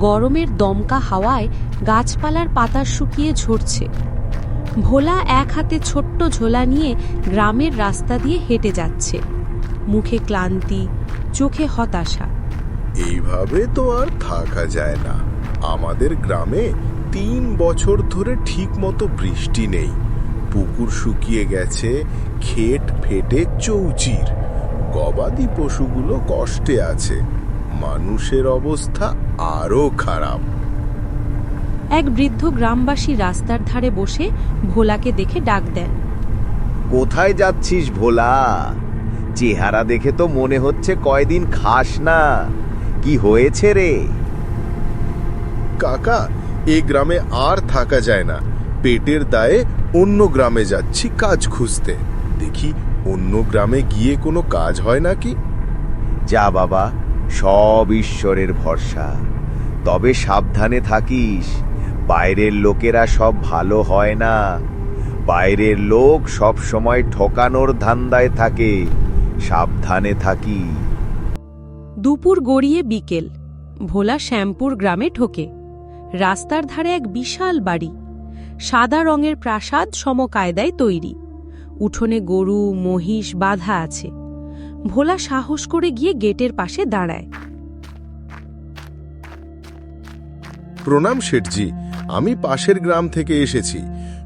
গরমের দমকা হাওয়ায় গাছপালার পাতা শুকিয়ে ঝরছে। ভোলা এক হাতে ছোট্ট ঝোলা নিয়ে গ্রামের রাস্তা দিয়ে হেঁটে যাচ্ছে, মুখে ক্লান্তি, চোখে হতাশা। এইভাবে তো আর থাকা যায় না। আমাদের গ্রামে 3 বছর ধরে ঠিকমতো বৃষ্টি নেই। পুকুর শুকিয়ে গেছে, ক্ষেত ফেটে চৌচির। গবাদি পশুগুলো কষ্টে আছে, মানুষের অবস্থা আরো খারাপ। এক বৃদ্ধ গ্রামবাসী রাস্তার ধারে বসে ভোলাকে দেখে ডাক দেন। কোথায় যাচ্ছিস ভোলা? চেহারা দেখে তো মনে হচ্ছে কয়দিন খাস না। কি হয়েছে রে? কাকা, এই গ্রামে আর থাকা যায় না। পেটের দায়ে অন্য গ্রামে যাচ্ছি কাজ খুঁজতে। দেখি অন্য গ্রামে গিয়ে কোনো কাজ হয় নাকি। যা বাবা, সব ঈশ্বরের ভরসা। তবে সাবধানে থাকিস। বাইরের লোকেরা সব ভালো হয় না। বাইরের লোক সব সময় ঠকানোর ধান্দায় থাকে। সাবধানে থাকি। দুপুর গড়িয়ে বিকেল। ভোলা শ্যামপুর গ্রামে ঢোকে। রাস্তার ধারে এক বিশাল বাড়ি, সাদা রঙের প্রাসাদ সমকায়দায় তৈরি। উঠোনে গরু মহিষ বাঁধা আছে। ভোলা সাহস করে গিয়ে গেটের পাশে দাঁড়ায়। প্রণাম শেঠজি, আমি পাশের গ্রাম থেকে এসেছি।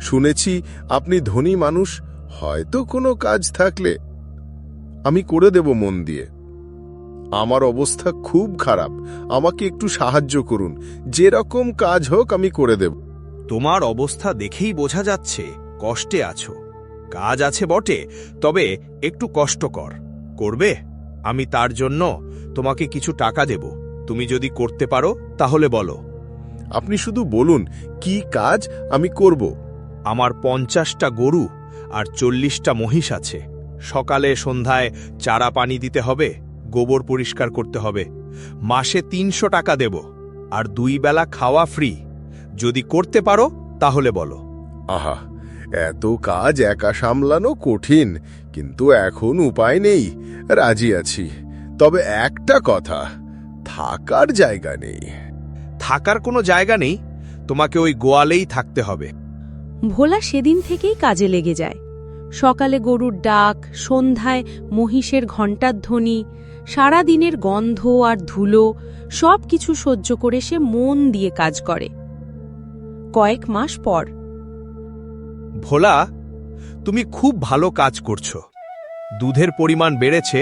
শুনেছি আপনি ধনী মানুষ, হয়তো কোনো কাজ থাকলে আমি করে দেব মন দিয়ে। আমার অবস্থা খুব খারাপ, আমাকে একটু সাহায্য করুন। যেরকম কাজ হোক আমি করে দেব। তোমার অবস্থা দেখেই বোঝা যাচ্ছে কষ্টে আছো। কাজ আছে বটে, তবে একটু কষ্টকর। করবে? আমি তার জন্য তোমাকে কিছু টাকা দেব। তুমি যদি করতে পারো তাহলে বলো। আপনি শুধু বলুন কি কাজ, আমি করব। আমার 50টা গরু আর 40টা মহিষ আছে। সকালে সন্ধ্যায় চারা পানি দিতে হবে, গোবর পরিষ্কার করতে হবে। মাসে 300 টাকা দেব, আর 2 বেলা খাওয়া ফ্রি। যদি করতে পারো তাহলে বলো। আহা, এত কাজ একা সামলানো কঠিন, কিন্তু এখন উপায় নেই। রাজি আছি, তবে একটা কথা, থাকার জায়গা নেই। থাকার কোনো জায়গা নেই? তোমাকে ওই গোয়ালেই থাকতে হবে। ভোলা সেদিন থেকেই কাজে লেগে যায়। সকালে গরুর ডাক, সন্ধ্যায় মহিষের ঘণ্টার ধ্বনি, সারাদিনের গন্ধ আর ধুলো সব কিছু সহ্য করে সে মন দিয়ে কাজ করে। কয়েক মাস পর। ভোলা, তুমি খুব ভালো কাজ করছো। দুধের পরিমাণ বেড়েছে,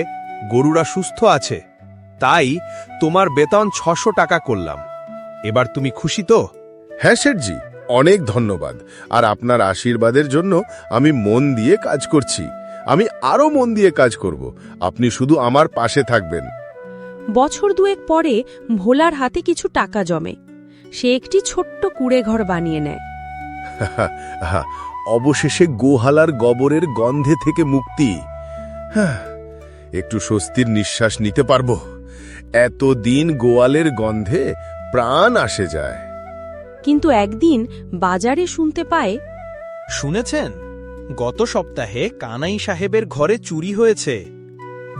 গরুরা সুস্থ আছে, তাই তোমার বেতন 600 টাকা করলাম। এবার তুমি খুশি তো? হ্যাঁ শেঠজি, অনেক ধন্যবাদ। আর আপনার আশীর্বাদের জন্য আমি মন দিয়ে কাজ করছি। আমি আরো মন দিয়ে কাজ করব। আপনি শুধু আমার পাশে থাকবেন। বছর দুয়েক পরে ভোলার হাতে কিছু টাকা জমে। সে একটি ছোট্ট কুঁড়েঘর বানিয়ে নেয়। অবশেষে গোহালার গোবরের গন্ধে থেকে মুক্তি। একটু স্বস্তির নিঃশ্বাস নিতে পারবো। এতদিন গোয়ালের গন্ধে প্রাণ আসে যায়। কিন্তু একদিন বাজারে শুনতে পায়, শুনেছেন? গত সপ্তাহে কানাই সাহেবের ঘরে চুরি হয়েছে।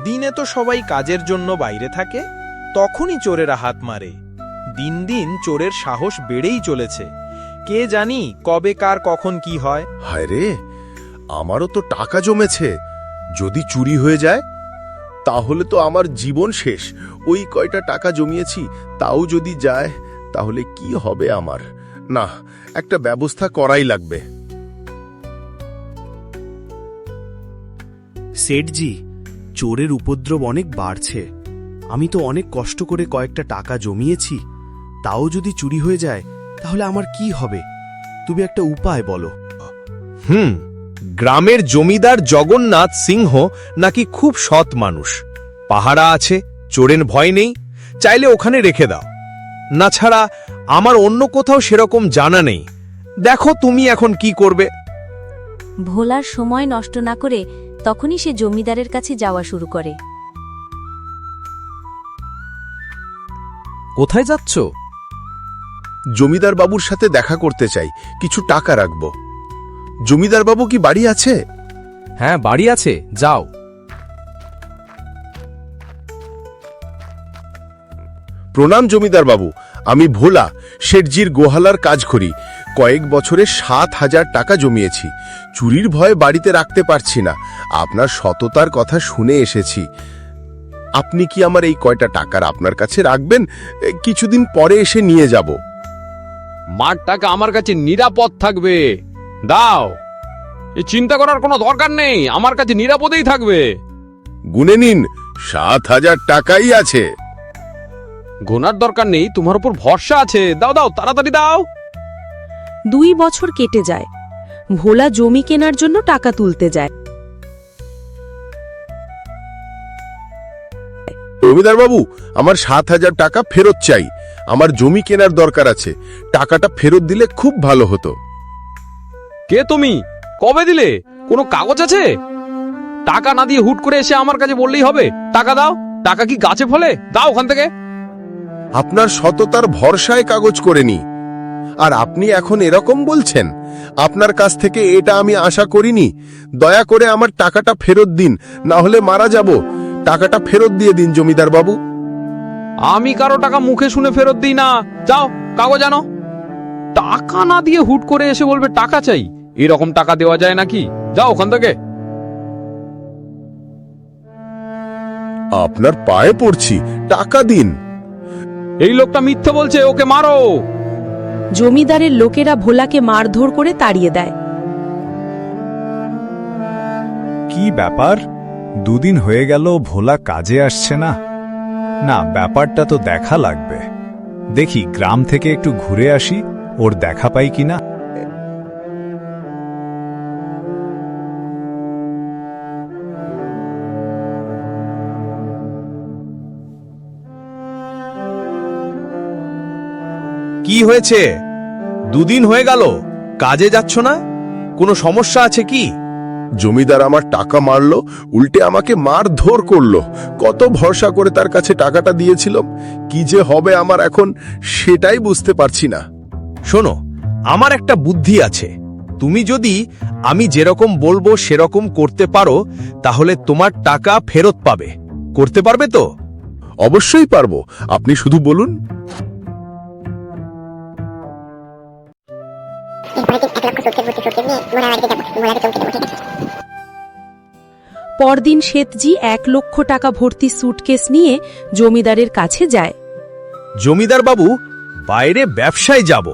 দিনে তো সবাই কাজের জন্য বাইরে থাকে, তখনই চোরেরা হাত মারে। দিন দিন চোরের সাহস বেড়েই চলেছে। কে জানি কবে কার কখন কি হয়। হায় রে, আমারও তো টাকা জমেছে। যদি চুরি হয়ে যায় তাহলে তো আমার জীবন শেষ। ওই কয়টা টাকা জমিয়েছি তাও যদি যায় তাহলে কি হবে আমার? না, একটা ব্যবস্থা করাই লাগবে। সেঠজি, চোরের উপদ্রব অনেক বাড়ছে। আমি তো অনেক কষ্ট করে কয়েকটা টাকা জমিয়েছি, তাও যদি চুরি হয়ে যায় তাহলে আমার কি হবে? তুমি একটা উপায় বলো। গ্রামের জমিদার জগন্নাথ সিংহ নাকি খুব সৎ মানুষ। পাহারা আছে, চোরের ভয় নেই। চাইলে ওখানে রেখে দাও। না ছাড়া আমার অন্য কোথাও সেরকম জানা নেই। দেখো তুমি এখন কি করবে। ভোলার সময় নষ্ট না করে তখনই সে জমিদারের কাছে যাওয়া শুরু করে। কোথায় যাচ্ছ? জমিদার বাবুর সাথে দেখা করতে চাই, কিছু টাকা রাখবো। জমিদার বাবু কি বাড়ি আছে? হ্যাঁ, বাড়ি আছে, যাও। প্রণাম জমিদার বাবু, আমি ভোলা শেঠজির গোহালার কাজ করি। কয়েক বছরে 7,000 টাকা জমিয়েছি। চুরির ভয়ে বাড়িতে রাখতে পারছি না। আপনার সততার কথা শুনে এসেছি। আপনি কি আমার এই কয়টা টাকার আপনার কাছে রাখবেন? কিছুদিন পরে এসে নিয়ে যাব। মার টাকা আমার কাছে নিরাপদ থাকবে। দাও, এই চিন্তা করার কোনো দরকার নেই, আমার কাছে নিরাপদেই থাকবে। গুনে নিন, 7,000 টাকাই আছে। গোনার দরকার নেই, তোমার উপর ভরসা আছে। দাও দাও, তাড়াতাড়ি দাও। 2 বছর কেটে যায়। ভোলা জমি কেনার জন্য টাকা তুলতে যায়। জমিদার বাবু, আমার 7,000 টাকা ফেরত চাই। আমার জমি কেনার দরকার আছে। টাকাটা ফেরত দিলে খুব ভালো হতো। কে তুমি? কবে দিলে? কোনো কাগজ আছে? টাকা না দিয়ে হুট করে এসে আমার কাছে বললেই হবে টাকা দাও? টাকা কি গাছে ফলে? দাও ওখান থেকে। আপনার সততার ভরসায় কাগজ করেনি, আর আপনি এখন এরকম বলছেন? আপনার কাছ থেকে এটা আমি আশা করিনি। দয়া করে আমার টাকাটা ফেরত দিন, না হলে মারা যাব। টাকাটা ফেরত দিয়ে দিন জমিদার বাবু। আমি কারো টাকা মুখে শুনে ফেরত দিই না। যাও, কাগজ আনো। টাকা না দিয়ে হুট করে এসে বলবে টাকা চাই? এরকম টাকা দেওয়া যায় নাকি? যাও ওখান থেকে। আপনার পায়ে পড়ছি, টাকা দিন। এই লোকটা মিথ্যে বলছে, ওকে মারো। জমিদারের লোকেরা ভোলাকে মারধর করে তাড়িয়ে দেয়। কি ব্যাপার? 2 দিন হয়ে গেল ভোলা কাজে আসছে না। না, ব্যাপারটা তো দেখা লাগবে। দেখি গ্রাম থেকে একটু ঘুরে আসি, ওর দেখা পাই কিনা। কি হয়েছে? 2 দিন হয়ে গেল কাজে যাচ্ছ না? কোনো সমস্যা আছে কি? জমিদার আমার টাকা মারলো, উল্টে আমাকে মারধর করলো। কত ভরসা করে তার কাছে টাকাটা দিয়েছিলাম। কি যে হবে আমার এখন, সেটাই বুঝতে পারছি না। শোনো, আমার একটা বুদ্ধি আছে। তুমি যদি আমি যেরকম বলবো সেরকম করতে পারো, তাহলে তোমার টাকা ফেরত পাবে। করতে পারবে তো? অবশ্যই পারবো, আপনি শুধু বলুন। পরদিন শেঠজি 1 লক্ষ টাকা ভর্তি সুটকেস নিয়ে জমিদারের কাছে যায়। জমিদার বাবু, বাইরে ব্যবসায় যাব,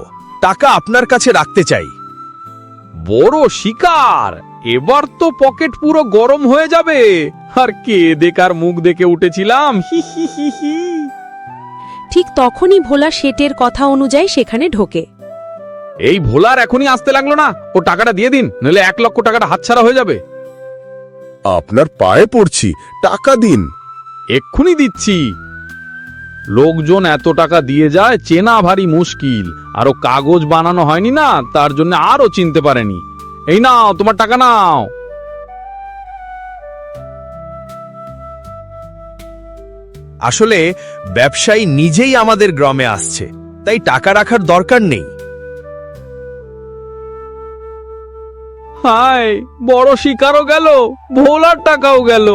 টাকা আপনার কাছে রাখতে চাই। বড় শিকার, এবার তো পকেট পুরো গরম হয়ে যাবে। আর কে দেখার মুখ দেখে উঠেছিলাম। হি হি হি হি। ঠিক তখনই ভোলা শেঠের কথা অনুযায়ী সেখানে ঢোকে। এই ভোলার এখনই আসতে লাগলো না, ও টাকাটা দিয়ে দিন, নইলে 1 লক্ষ টাকাটা হাতছাড়া হয়ে যাবে। আপনার পায়ে পড়ছি, টাকা দিন। এক্ষুনি দিচ্ছি। লোকজন এত টাকা দিয়ে যায়, চেনা ভারী মুশকিল। আরো কাগজ বানানো হয়নি না, তার জন্য আরো চিনতে পারেনি। এই নাও, তোমার টাকা নাও। আসলে ব্যবসায়ী নিজেই আমাদের গ্রামে আসছে, তাই টাকা রাখার দরকার নেই। হায়, বড় শিকারও গেল, ভোলার টাকাও গেল।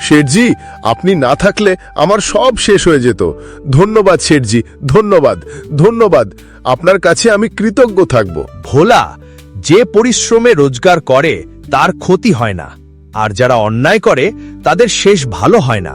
শেঠজি, আপনি না থাকলে আমার সব শেষ হয়ে যেত। ধন্যবাদ শেঠজি, ধন্যবাদ, ধন্যবাদ। আপনার কাছে আমি কৃতজ্ঞ থাকব। ভোলা যে পরিশ্রমে রোজগার করে তার ক্ষতি হয় না, আর যারা অন্যায় করে তাদের শেষ ভালো হয় না।